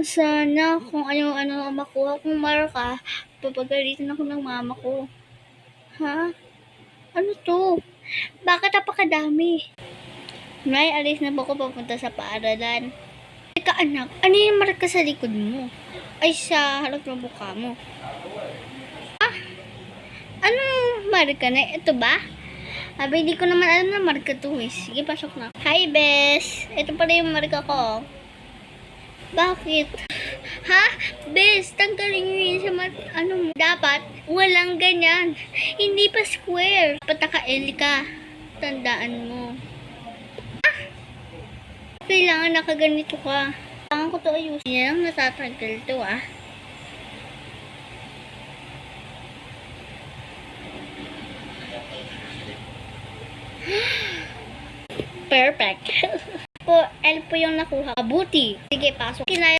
Sana kung ano-ano ang makuha kong marka, papagalitan ako ng mama ko. Ha? Ano 'to? Bakit napakadami? Nay, alis na po ako papunta sa paaralan. Teka anak, ano yung marka sa likod mo? Ay, sa harap ng mukha mo. Anong marka na? Ito ba? Sabi, hindi ko naman alam na marka to eh. Sige, pasok na. Hi, Bes. Ito pala yung marka ko. Bakit? Ha? Bes, tanggalin nyo yun sa ano mo. Dapat, walang ganyan. Hindi pa square. Dapat naka-L ka. Tandaan mo. Kailangan nakaganito ka. Kailangan ko to ayusin. Yan ang natatanggal to ah. Perfect. L po yung nakuha. Mabuti. Sige, pasok. Kinaya